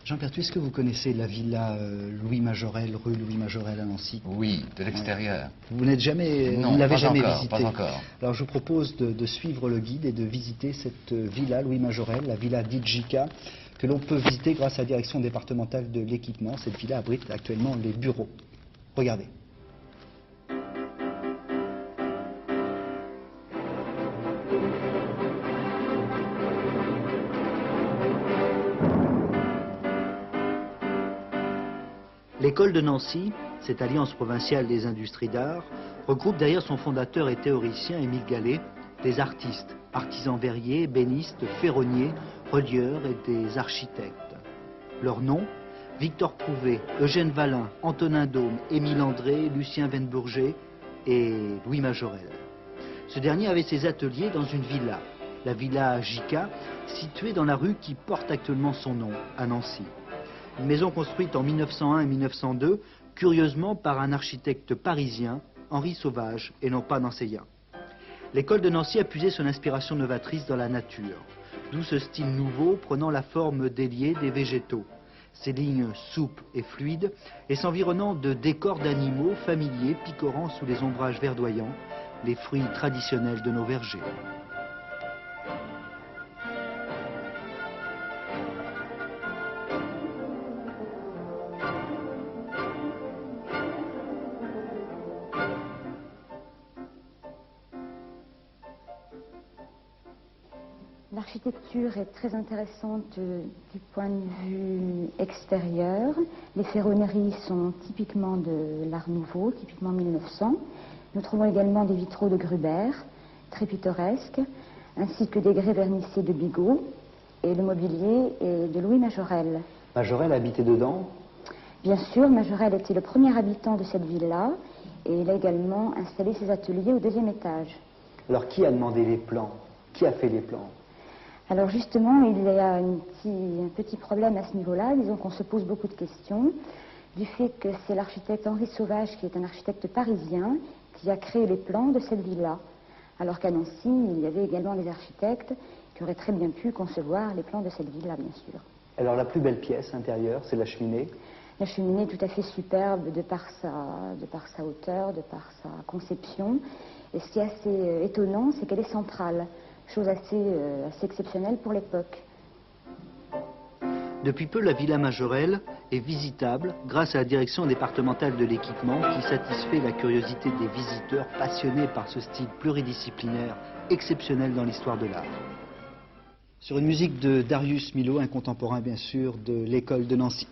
Jean Pertuis, est-ce que vous connaissez la villa Louis Majorel, rue Louis Majorel à Nancy? Oui, de l'extérieur. Vous n'êtes jamais, Non, vous ne l'avez pas jamais encore, visité? pas encore. Alors je vous propose de suivre le guide et de visiter cette villa Louis Majorel, la villa d'Idjika, que l'on peut visiter grâce à la direction départementale de l'équipement. Cette villa abrite actuellement les bureaux. Regardez. L'école de Nancy, cette alliance provinciale des industries d'art, regroupe derrière son fondateur et théoricien Émile Gallet des artistes, artisans verriers, ébénistes, ferronniers, relieurs et des architectes. Leurs noms: Victor Prouvé, Eugène Vallin, Antonin Daume, Émile André, Lucien Wenbourger et Louis Majorel. Ce dernier avait ses ateliers dans une villa, la villa Jica, située dans la rue qui porte actuellement son nom, à Nancy. Une maison construite en 1901 et 1902, curieusement par un architecte parisien, Henri Sauvage, et non pas nancéien. L'école de Nancy a puisé son inspiration novatrice dans la nature, d'où ce style nouveau prenant la forme déliée des végétaux, ses lignes souples et fluides, et s'environnant de décors d'animaux familiers picorant sous les ombrages verdoyants, les fruits traditionnels de nos vergers. L'architecture est très intéressante du point de vue extérieur. Les ferronneries sont typiquement de l'Art Nouveau, typiquement 1900. Nous trouvons également des vitraux de Gruber, très pittoresques, ainsi que des grès vernissés de Bigot, et le mobilier est de Louis Majorel. Majorel habitait dedans? Bien sûr, Majorel était le premier habitant de cette villa, et il a également installé ses ateliers au deuxième étage. Alors qui a demandé les plans? Qui a fait les plans? Alors justement, il y a un petit problème à ce niveau-là. Disons qu'on se pose beaucoup de questions du fait que c'est l'architecte Henri Sauvage, qui est un architecte parisien, qui a créé les plans de cette villa. Alors qu'à Nancy, il y avait également des architectes qui auraient très bien pu concevoir les plans de cette villa, bien sûr. Alors la plus belle pièce intérieure, c'est la cheminée? La cheminée est tout à fait superbe de par sa hauteur, de par sa conception. Et ce qui est assez étonnant, c'est qu'elle est centrale. Chose assez exceptionnelle pour l'époque. Depuis peu, la Villa Majorel est visitable grâce à la direction départementale de l'équipement qui satisfait la curiosité des visiteurs passionnés par ce style pluridisciplinaire exceptionnel dans l'histoire de l'art. Sur une musique de Darius Milhaud, un contemporain bien sûr de l'école de Nancy.